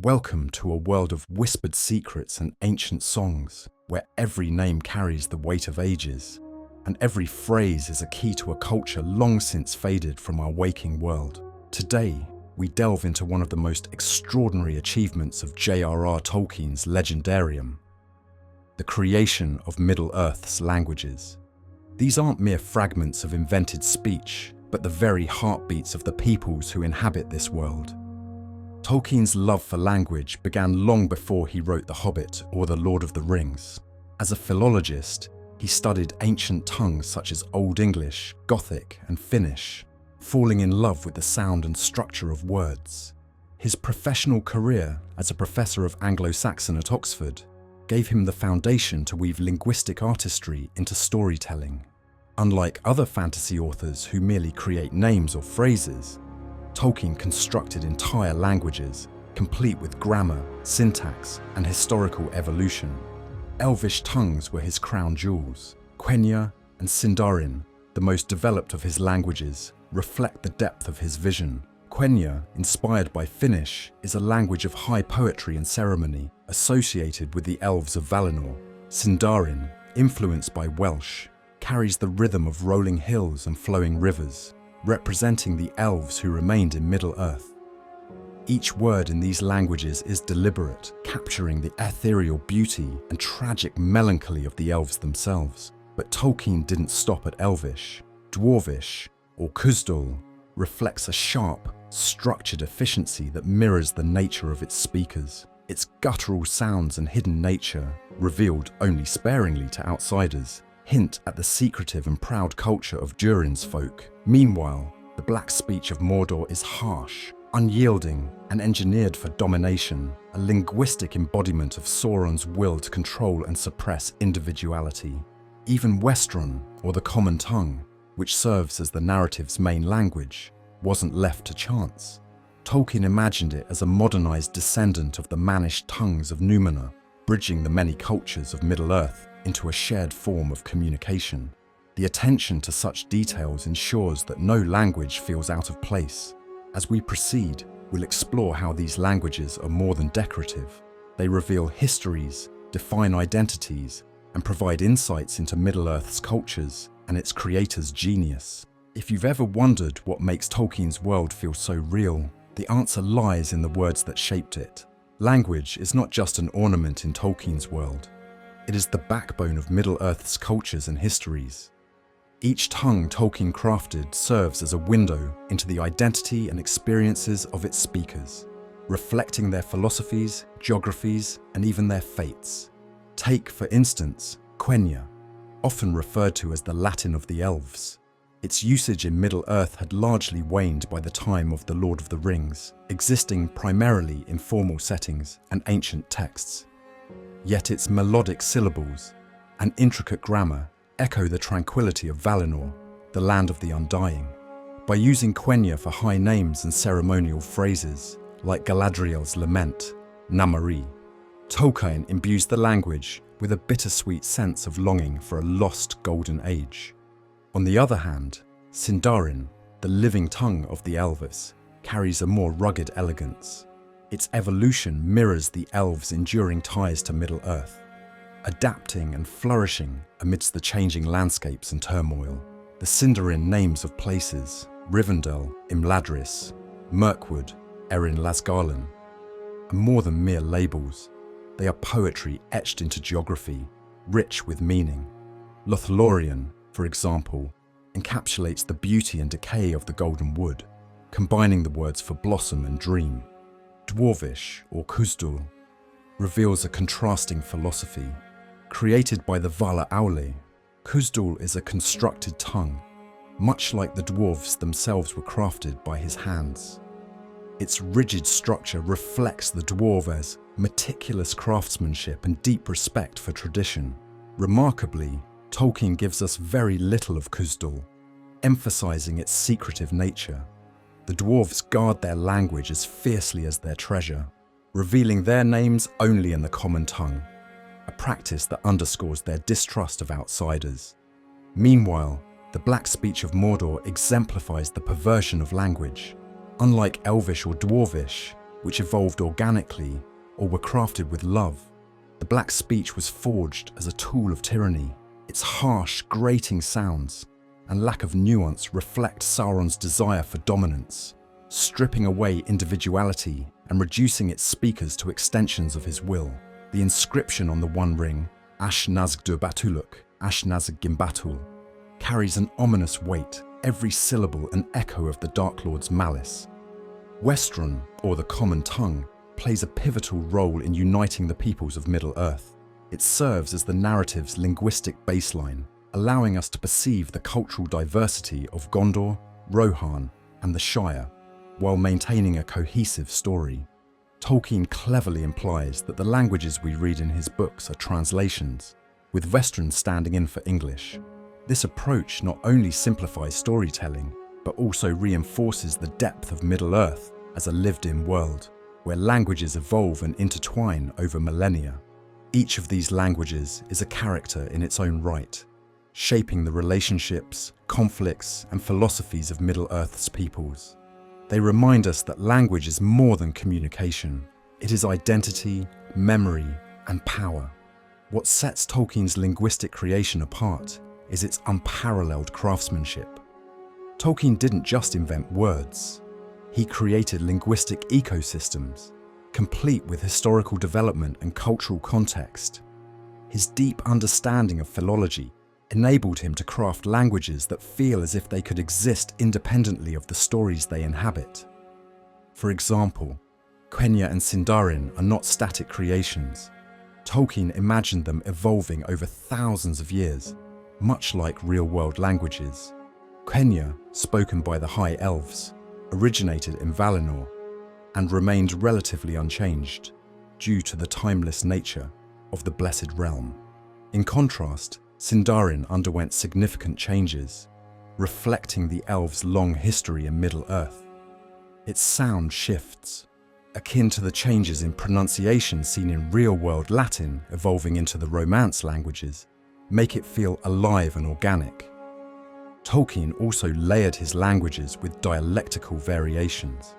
Welcome to a world of whispered secrets and ancient songs, where every name carries the weight of ages, and every phrase is a key to a culture long since faded from our waking world. Today, we delve into one of the most extraordinary achievements of J.R.R. Tolkien's legendarium, the creation of Middle-earth's languages. These aren't mere fragments of invented speech, but the very heartbeats of the peoples who inhabit this world. Tolkien's love for language began long before he wrote The Hobbit or The Lord of the Rings. As a philologist, he studied ancient tongues such as Old English, Gothic, and Finnish, falling in love with the sound and structure of words. His professional career as a professor of Anglo-Saxon at Oxford gave him the foundation to weave linguistic artistry into storytelling. Unlike other fantasy authors who merely create names or phrases, Tolkien constructed entire languages, complete with grammar, syntax, and historical evolution. Elvish tongues were his crown jewels. Quenya and Sindarin, the most developed of his languages, reflect the depth of his vision. Quenya, inspired by Finnish, is a language of high poetry and ceremony, associated with the elves of Valinor. Sindarin, influenced by Welsh, carries the rhythm of rolling hills and flowing rivers, representing the elves who remained in Middle-earth. Each word in these languages is deliberate, capturing the ethereal beauty and tragic melancholy of the elves themselves. But Tolkien didn't stop at Elvish. Dwarvish, or Khuzdul, reflects a sharp, structured efficiency that mirrors the nature of its speakers. Its guttural sounds and hidden nature, revealed only sparingly to outsiders, hint at the secretive and proud culture of Durin's folk. Meanwhile, the black speech of Mordor is harsh, unyielding, and engineered for domination, a linguistic embodiment of Sauron's will to control and suppress individuality. Even Westron, or the Common Tongue, which serves as the narrative's main language, wasn't left to chance. Tolkien imagined it as a modernized descendant of the Mannish tongues of Númenor, bridging the many cultures of Middle-earth into a shared form of communication. The attention to such details ensures that no language feels out of place. As we proceed, we'll explore how these languages are more than decorative. They reveal histories, define identities, and provide insights into Middle-earth's cultures and its creator's genius. If you've ever wondered what makes Tolkien's world feel so real, the answer lies in the words that shaped it. Language is not just an ornament in Tolkien's world. It is the backbone of Middle-earth's cultures and histories. Each tongue Tolkien crafted serves as a window into the identity and experiences of its speakers, reflecting their philosophies, geographies, and even their fates. Take, for instance, Quenya, often referred to as the Latin of the elves. Its usage in Middle-earth had largely waned by the time of The Lord of the Rings, existing primarily in formal settings and ancient texts. Yet its melodic syllables and intricate grammar echo the tranquility of Valinor, the land of the undying. By using Quenya for high names and ceremonial phrases, like Galadriel's lament, Namari, Tolkien imbues the language with a bittersweet sense of longing for a lost golden age. On the other hand, Sindarin, the living tongue of the Elves, carries a more rugged elegance. Its evolution mirrors the elves' enduring ties to Middle-earth, adapting and flourishing amidst the changing landscapes and turmoil. The Sindarin names of places, Rivendell, Imladris, Mirkwood, Erin Lasgarlan, are more than mere labels. They are poetry etched into geography, rich with meaning. Lothlorien, for example, encapsulates the beauty and decay of the Golden Wood, combining the words for blossom and dream. Dwarvish, or Khuzdul, reveals a contrasting philosophy. Created by the Vala Aule, Khuzdul is a constructed tongue, much like the dwarves themselves were crafted by his hands. Its rigid structure reflects the dwarves' meticulous craftsmanship and deep respect for tradition. Remarkably, Tolkien gives us very little of Khuzdul, emphasizing its secretive nature. The dwarves guard their language as fiercely as their treasure, revealing their names only in the common tongue, a practice that underscores their distrust of outsiders. Meanwhile, the black speech of Mordor exemplifies the perversion of language. Unlike Elvish or Dwarvish, which evolved organically or were crafted with love. The black speech was forged as a tool of tyranny. Its harsh, grating sounds and lack of nuance reflect Sauron's desire for dominance, stripping away individuality and reducing its speakers to extensions of his will. The inscription on the One Ring, Ash Nazg Durbatuluk, Ash Nazg Gimbatul, carries an ominous weight, every syllable an echo of the Dark Lord's malice. Westron, or the Common Tongue, plays a pivotal role in uniting the peoples of Middle-earth. It serves as the narrative's linguistic baseline, allowing us to perceive the cultural diversity of Gondor, Rohan, and the Shire, while maintaining a cohesive story. Tolkien cleverly implies that the languages we read in his books are translations, with Westron standing in for English. This approach not only simplifies storytelling, but also reinforces the depth of Middle-earth as a lived-in world, where languages evolve and intertwine over millennia. Each of these languages is a character in its own right, shaping the relationships, conflicts, and philosophies of Middle-earth's peoples. They remind us that language is more than communication. It is identity, memory, and power. What sets Tolkien's linguistic creation apart is its unparalleled craftsmanship. Tolkien didn't just invent words. He created linguistic ecosystems, complete with historical development and cultural context. His deep understanding of philology enabled him to craft languages that feel as if they could exist independently of the stories they inhabit. For example, Quenya and Sindarin are not static creations. Tolkien imagined them evolving over thousands of years, much like real-world languages. Quenya, spoken by the High Elves, originated in Valinor and remained relatively unchanged due to the timeless nature of the Blessed Realm. In contrast, Sindarin underwent significant changes, reflecting the elves' long history in Middle-earth. Its sound shifts, akin to the changes in pronunciation seen in real-world Latin evolving into the Romance languages, make it feel alive and organic. Tolkien also layered his languages with dialectical variations.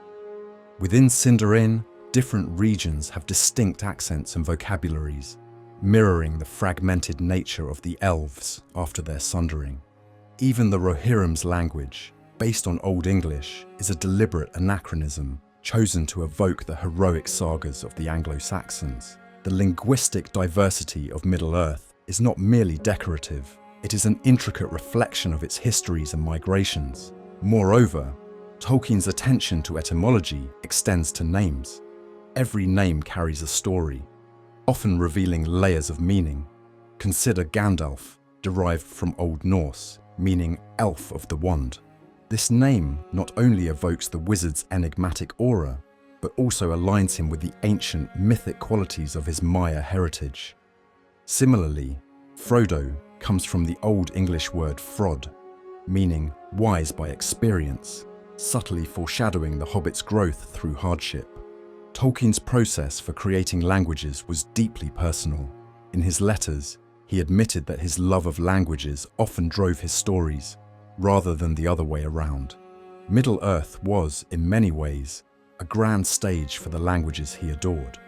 Within Sindarin, different regions have distinct accents and vocabularies, mirroring the fragmented nature of the elves after their sundering. Even the Rohirrim's language, based on Old English, is a deliberate anachronism chosen to evoke the heroic sagas of the Anglo-Saxons. The linguistic diversity of Middle-earth is not merely decorative, it is an intricate reflection of its histories and migrations. Moreover, Tolkien's attention to etymology extends to names. Every name carries a story, often revealing layers of meaning. Consider Gandalf, derived from Old Norse, meaning elf of the wand. This name not only evokes the wizard's enigmatic aura, but also aligns him with the ancient mythic qualities of his Maya heritage. Similarly, Frodo comes from the Old English word frod, meaning wise by experience, subtly foreshadowing the hobbit's growth through hardship. Tolkien's process for creating languages was deeply personal. In his letters, he admitted that his love of languages often drove his stories, rather than the other way around. Middle-earth was, in many ways, a grand stage for the languages he adored.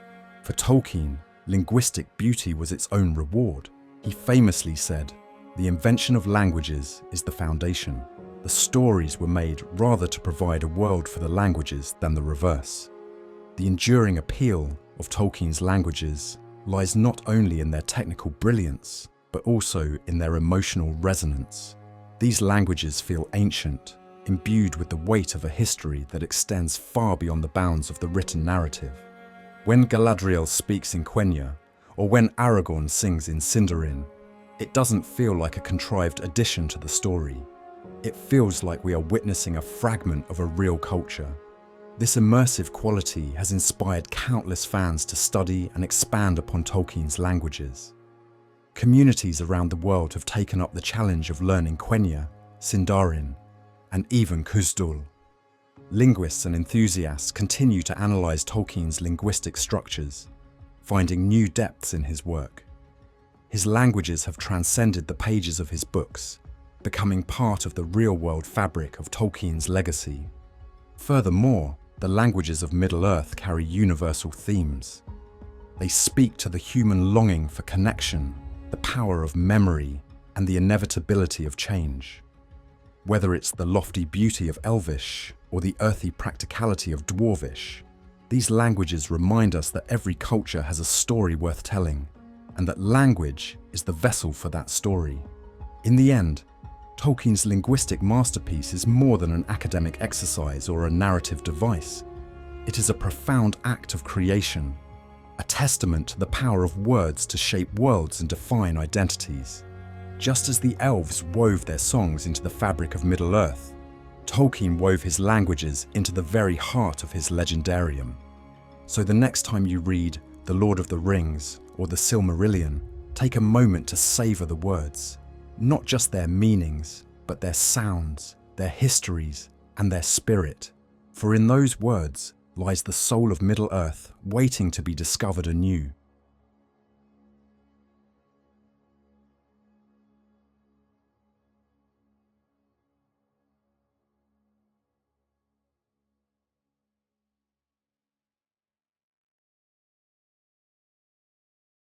For Tolkien, linguistic beauty was its own reward. He famously said, "The invention of languages is the foundation." The stories were made rather to provide a world for the languages than the reverse. The enduring appeal of Tolkien's languages lies not only in their technical brilliance, but also in their emotional resonance. These languages feel ancient, imbued with the weight of a history that extends far beyond the bounds of the written narrative. When Galadriel speaks in Quenya, or when Aragorn sings in Sindarin, it doesn't feel like a contrived addition to the story. It feels like we are witnessing a fragment of a real culture. This immersive quality has inspired countless fans to study and expand upon Tolkien's languages. Communities around the world have taken up the challenge of learning Quenya, Sindarin, and even Khuzdul. Linguists and enthusiasts continue to analyze Tolkien's linguistic structures, finding new depths in his work. His languages have transcended the pages of his books, becoming part of the real-world fabric of Tolkien's legacy. Furthermore, the languages of Middle-earth carry universal themes. They speak to the human longing for connection, the power of memory, and the inevitability of change. Whether it's the lofty beauty of Elvish or the earthy practicality of Dwarvish, these languages remind us that every culture has a story worth telling, and that language is the vessel for that story. In the end, Tolkien's linguistic masterpiece is more than an academic exercise or a narrative device. It is a profound act of creation, a testament to the power of words to shape worlds and define identities. Just as the elves wove their songs into the fabric of Middle-earth, Tolkien wove his languages into the very heart of his legendarium. So the next time you read The Lord of the Rings or the Silmarillion, take a moment to savor the words, not just their meanings, but their sounds, their histories, and their spirit. For in those words lies the soul of Middle-earth waiting to be discovered anew.